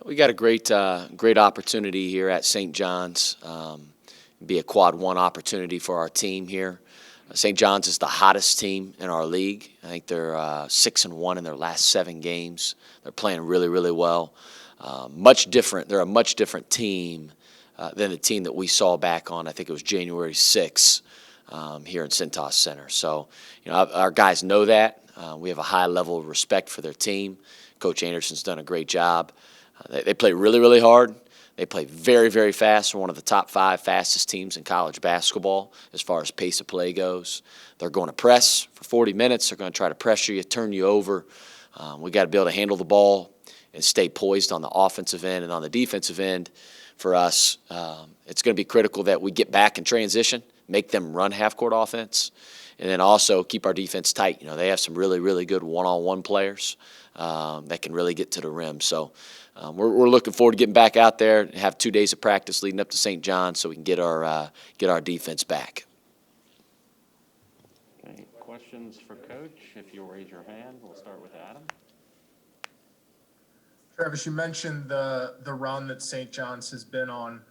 We got a great opportunity here at St. John's. Be a quad one opportunity for our team here. St. John's is the hottest team in our league. I think they're 6-1 in their last 7 games. They're playing really, really well. Much different. They're a much different team than the team that we saw back on, I think it was January 6th here in Cintas Center. So, our guys know that. We have a high level of respect for their team. Coach Anderson's done a great job. They play really, really hard. They play very, very fast. They're one of the top 5 fastest teams in college basketball as far as pace of play goes. They're going to press for 40 minutes. They're going to try to pressure you, turn you over. We got to be able to handle the ball and stay poised on the offensive end and on the defensive end. For us, it's going to be critical that we get back in transition, make them run half-court offense, and then also keep our defense tight. They have some really, really good one-on-one players that can really get to the rim. So we're looking forward to getting back out there and have 2 days of practice leading up to St. John's so we can get our defense back. Okay, questions for Coach? If you'll raise your hand, we'll start with Adam. Travis, you mentioned the run that St. John's has been on.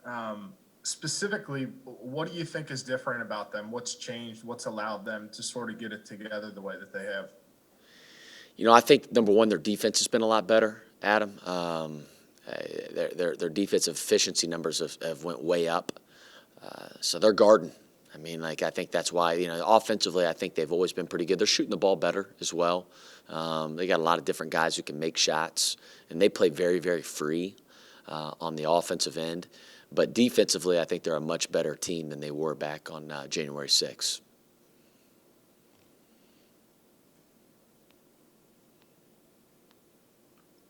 Specifically, what do you think is different about them? What's changed? What's allowed them to sort of get it together the way that they have? I think, number one, their defense has been a lot better, Adam. Their defensive efficiency numbers have went way up. So they're guarding. I think that's why, offensively, I think they've always been pretty good. They're shooting the ball better as well. They got a lot of different guys who can make shots, and they play very, very free on the offensive end. But defensively, I think they're a much better team than they were back on January 6th.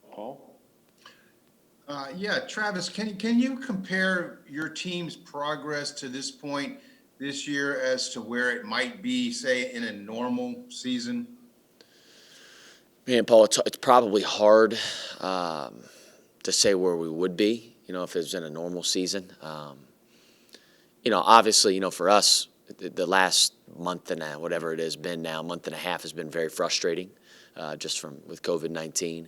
Paul? Yeah, Travis, can you compare your team's progress to this point this year as to where it might be, say, in a normal season? Man, Paul, it's probably hard to say where we would be, if it was in a normal season. Obviously, for us, the last month and whatever it has been now, month and a half has been very frustrating just with COVID-19.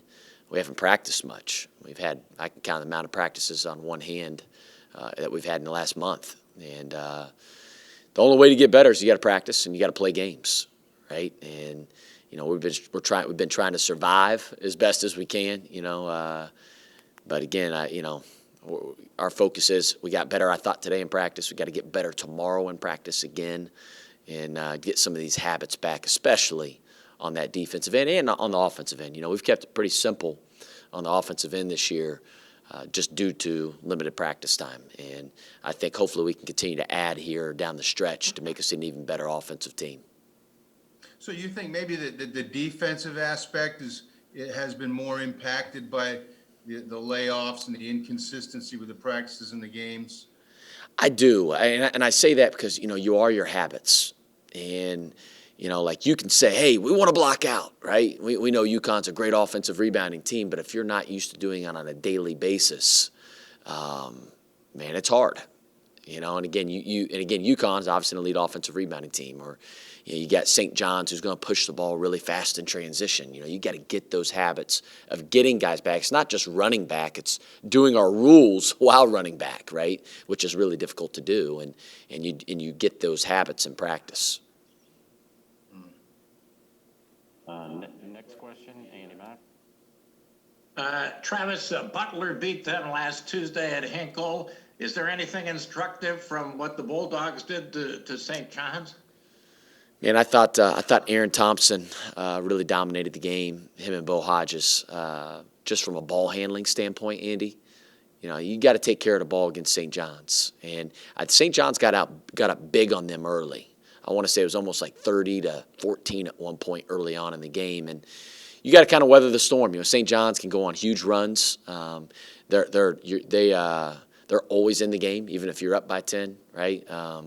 We haven't practiced much. I can count the amount of practices on one hand that we've had in the last month. And the only way to get better is you got to practice and you got to play games, right? And we've been trying to survive as best as we can, but again, our focus is we got better, I thought, today in practice. We got to get better tomorrow in practice again and get some of these habits back, especially on that defensive end and on the offensive end. We've kept it pretty simple on the offensive end this year just due to limited practice time. And I think hopefully we can continue to add here down the stretch to make us an even better offensive team. So you think maybe the defensive aspect has been more impacted by the layoffs and the inconsistency with the practices and the games? I do, and I say that because, you are your habits. And, you can say, hey, we want to block out, right? We know UConn's a great offensive rebounding team, but if you're not used to doing it on a daily basis, man, it's hard. And again, UConn's obviously an elite offensive rebounding team, or you got St. John's who's going to push the ball really fast in transition. You got to get those habits of getting guys back. It's not just running back; it's doing our rules while running back, right? Which is really difficult to do, and you get those habits in practice. Next question, Andy Mack. Travis, Butler beat them last Tuesday at Hinkle. Is there anything instructive from what the Bulldogs did to St. John's? Man, I thought Aaron Thompson really dominated the game. Him and Bo Hodges, just from a ball handling standpoint, Andy. You got to take care of the ball against St. John's, and St. John's got up big on them early. I want to say it was almost like 30-14 at one point early on in the game, and you got to kind of weather the storm. St. John's can go on huge runs. They're always in the game, even if you're up by 10, right?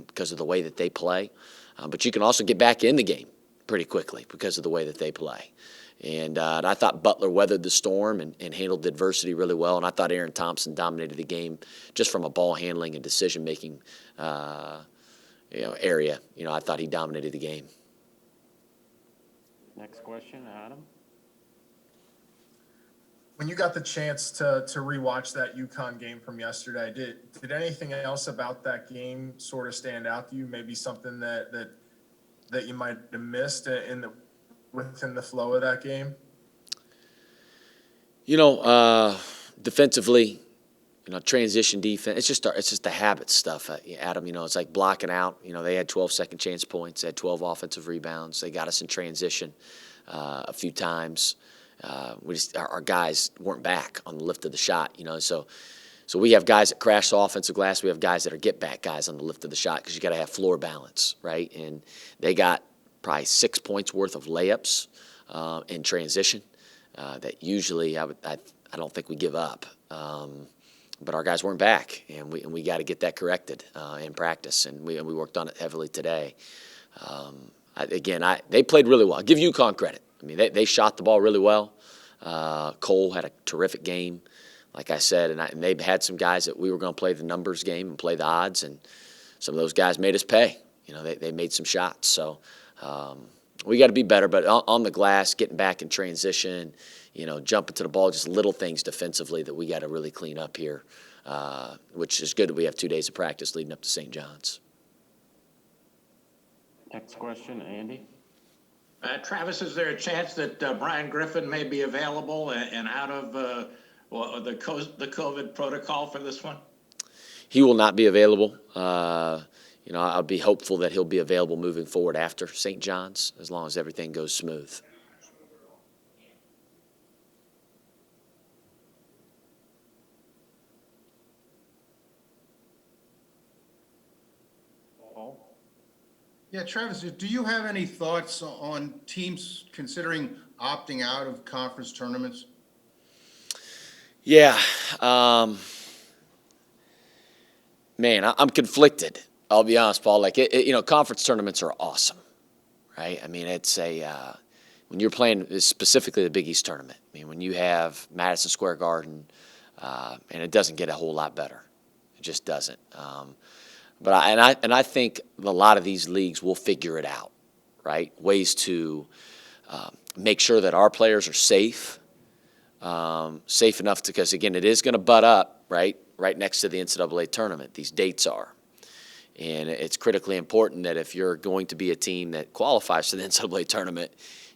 Because of the way that they play. But you can also get back in the game pretty quickly because of the way that they play. And I thought Butler weathered the storm and handled the adversity really well. And I thought Aaron Thompson dominated the game just from a ball handling and decision-making area. I thought he dominated the game. Next question, Adam. When you got the chance to rewatch that UConn game from yesterday, did anything else about that game sort of stand out to you? Maybe something that you might have missed within the flow of that game? Defensively, transition defense. It's just the habit stuff, Adam. It's like blocking out. They had 12 second chance points. They had 12 offensive rebounds. They got us in transition a few times. Our guys weren't back on the lift of the shot. So we have guys that crash the offensive glass. We have guys that are get back guys on the lift of the shot because you got to have floor balance, right? And they got probably 6 points worth of layups in transition that usually I don't think we give up. But our guys weren't back, and we got to get that corrected in practice, and we worked on it heavily today. They played really well. I'll give UConn credit. I mean, they shot the ball really well. Cole had a terrific game, like I said, and they had some guys that we were going to play the numbers game and play the odds, and some of those guys made us pay. They made some shots. So we got to be better. But on the glass, getting back in transition, jumping to the ball, just little things defensively that we got to really clean up here, which is good that we have 2 days of practice leading up to St. John's. Next question, Andy. Travis, is there a chance that Brian Griffin may be available and out of the COVID protocol for this one? He will not be available. I'll be hopeful that he'll be available moving forward after St. John's, as long as everything goes smooth. Paul? Yeah, Travis, do you have any thoughts on teams considering opting out of conference tournaments? Yeah. Man, I'm conflicted. I'll be honest, Paul. Conference tournaments are awesome, right? I mean, it's when you're playing specifically the Big East tournament. I mean, when you have Madison Square Garden, and it doesn't get a whole lot better. It just doesn't. But I think a lot of these leagues will figure it out, right? Ways to make sure that our players are safe enough to, because again, it is going to butt up, right next to the NCAA tournament. These dates are. And it's critically important that if you're going to be a team that qualifies for the NCAA tournament,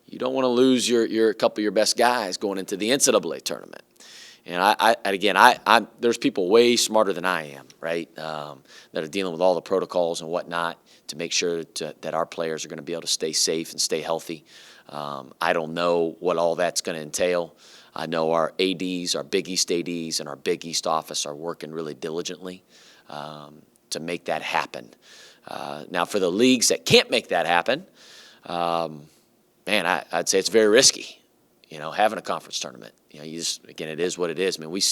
you don't want to lose your couple of your best guys going into the NCAA tournament. And there's people way smarter than I am, right, that are dealing with all the protocols and whatnot to make sure that our players are going to be able to stay safe and stay healthy. I don't know what all that's going to entail. I know our ADs, our Big East ADs, and our Big East office are working really diligently to make that happen. Now, for the leagues that can't make that happen, I'd say it's very risky, having a conference tournament. It is what it is. I mean, we've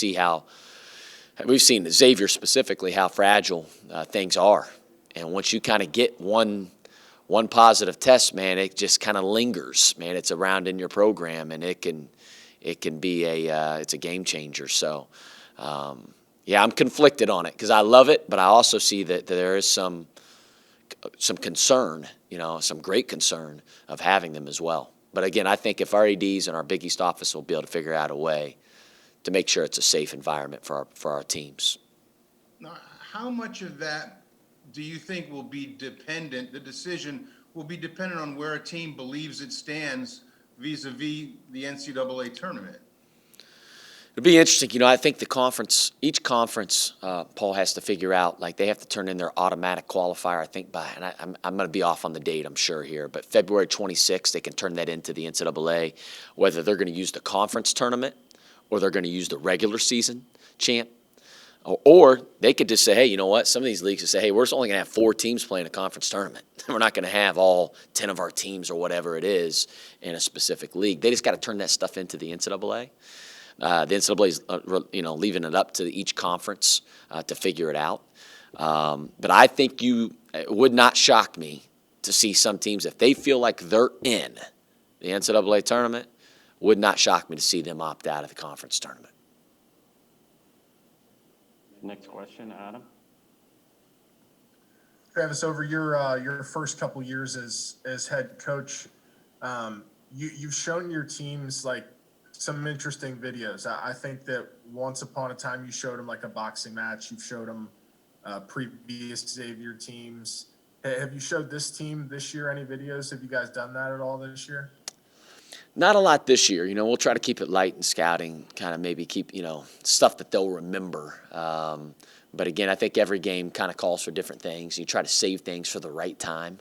seen Xavier specifically how fragile things are. And once you kind of get one positive test, man, it just kind of lingers, man. It's around in your program, and it can be it's a game changer. So, I'm conflicted on it because I love it, but I also see that there is some concern, some great concern of having them as well. But again, I think if our ADs and our Big East office will be able to figure out a way to make sure it's a safe environment for our teams. Now, how much of that do you think will be dependent, the decision will be dependent on where a team believes it stands vis-a-vis the NCAA tournament? It'd be interesting. I think each conference, Paul, has to figure out, they have to turn in their automatic qualifier, I think, and I'm going to be off on the date, I'm sure, here, but February 26th, they can turn that into the NCAA, whether they're going to use the conference tournament or they're going to use the regular season champ. Or they could just say, hey, you know what? Some of these leagues would say, hey, we're only going to have 4 teams playing a conference tournament. We're not going to have all 10 of our teams or whatever it is in a specific league. They just got to turn that stuff into the NCAA. The NCAA is, leaving it up to each conference to figure it out. But I think it would not shock me to see some teams, if they feel like they're in the NCAA tournament, would not shock me to see them opt out of the conference tournament. Next question, Adam. Travis, over your first couple years as head coach, you've shown your teams some interesting videos. I think that once upon a time you showed them like a boxing match. You've showed them previous Xavier teams. Have you showed this team this year any videos? Have you guys done that at all this year? Not a lot this year. We'll try to keep it light and scouting, kind of maybe keep, stuff that they'll remember. But again, I think every game kind of calls for different things. You try to save things for the right time,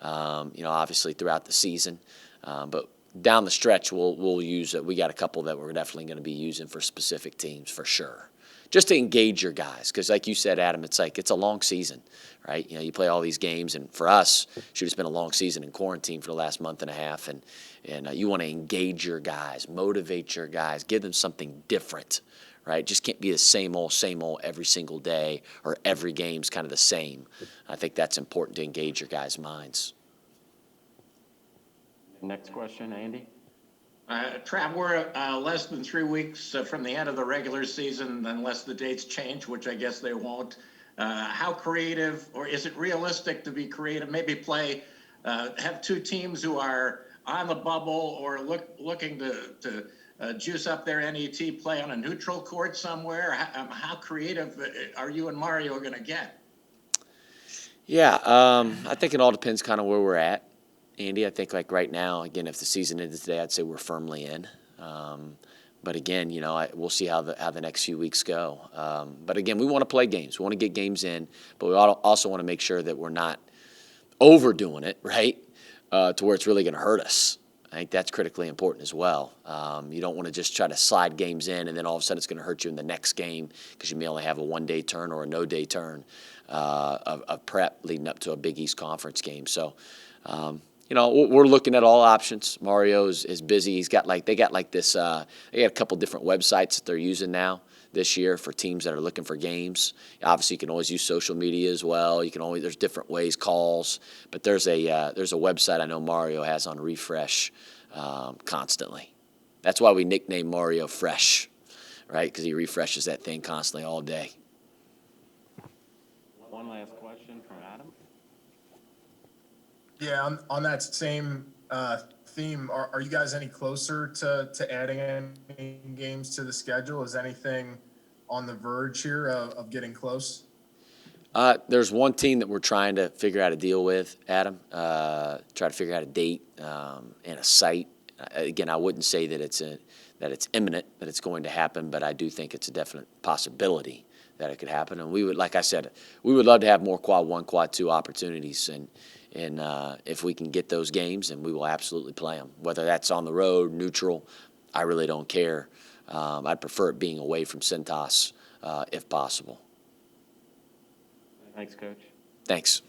obviously throughout the season. But down the stretch, we'll use it. We got a couple that we're definitely going to be using for specific teams for sure, just to engage your guys. Because like you said, Adam, it's a long season, right? You play all these games, and for us, it's been a long season in quarantine for the last month and a half, and you want to engage your guys, motivate your guys, give them something different, right? Just can't be the same old every single day, or every game's kind of the same. I think that's important to engage your guys' minds. Next question, Andy. Trav, we're less than 3 weeks from the end of the regular season, unless the dates change, which I guess they won't. How creative, or is it realistic to be creative? Maybe have two teams who are on the bubble or looking to juice up their NET, play on a neutral court somewhere. How creative are you and Mario going to get? Yeah, I think it all depends kind of where we're at, Andy. I think like right now, again, if the season ended today, I'd say we're firmly in. But again, we'll see how the next few weeks go. But again, we want to play games. We want to get games in, but we also want to make sure that we're not overdoing it, right, to where it's really going to hurt us. I think that's critically important as well. You don't want to just try to slide games in, and then all of a sudden it's going to hurt you in the next game because you may only have a one-day turn or a no-day turn of prep leading up to a Big East Conference game. So, we're looking at all options. Mario is busy. They got this. They got a couple different websites that they're using now this year for teams that are looking for games. Obviously, you can always use social media as well. There's different ways, calls, but there's a website I know Mario has on refresh constantly. That's why we nicknamed Mario Fresh, right? Because he refreshes that thing constantly all day. One last question from Adam. Yeah, on that same theme, are you guys any closer to adding any games to the schedule? Is anything on the verge here of getting close? There's one team that we're trying to figure out a deal with, Adam. Try to figure out a date and a site. Again, I wouldn't say that it's imminent that it's going to happen, but I do think it's a definite possibility that it could happen. And we would, like I said, we would love to have more quad 1, quad 2 opportunities, and if we can get those games, then we will absolutely play them. Whether that's on the road, neutral, I really don't care. I'd prefer it being away from Cintas if possible. Thanks, Coach. Thanks.